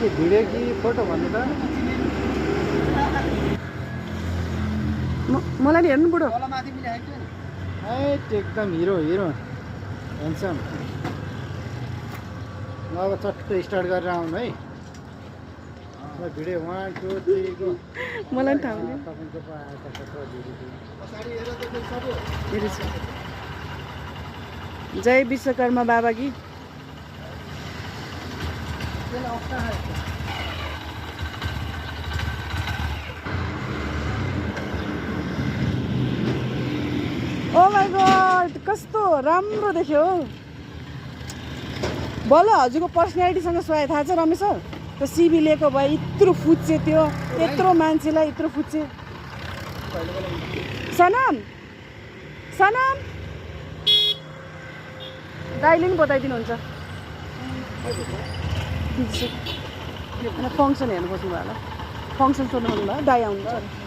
के भिडियो कि फोटो भन्नु त मलाई नि हेर्नु बुढो एकदम हिरो हिरो ह्यान्डसम ल अब चट्ट स्टार्ट गरेर आउनु है ल भिडियो 1 2 3 गो मलाई थाहा हुँदैन तपाईको पो आएको छ जय विश्वकर्मा बाबा की ओ माय गॉड कस्तो राम्रो देख्यो बल्ल हजुरको पर्सनालिटीसँग सोहे थाहा छ रमेश सर त्यो सिबी लिएको भए यत्रो फुच्चे त्यो यत्रो मान्छेलाई यत्रो फुच्चे सनम सनम दाइले नि बताइदिनुहुन्छ फङ्सन हेर्नु बस्नु भयो होला फङ्सन सोध्नु भयो दाइ आउनुहुन्छ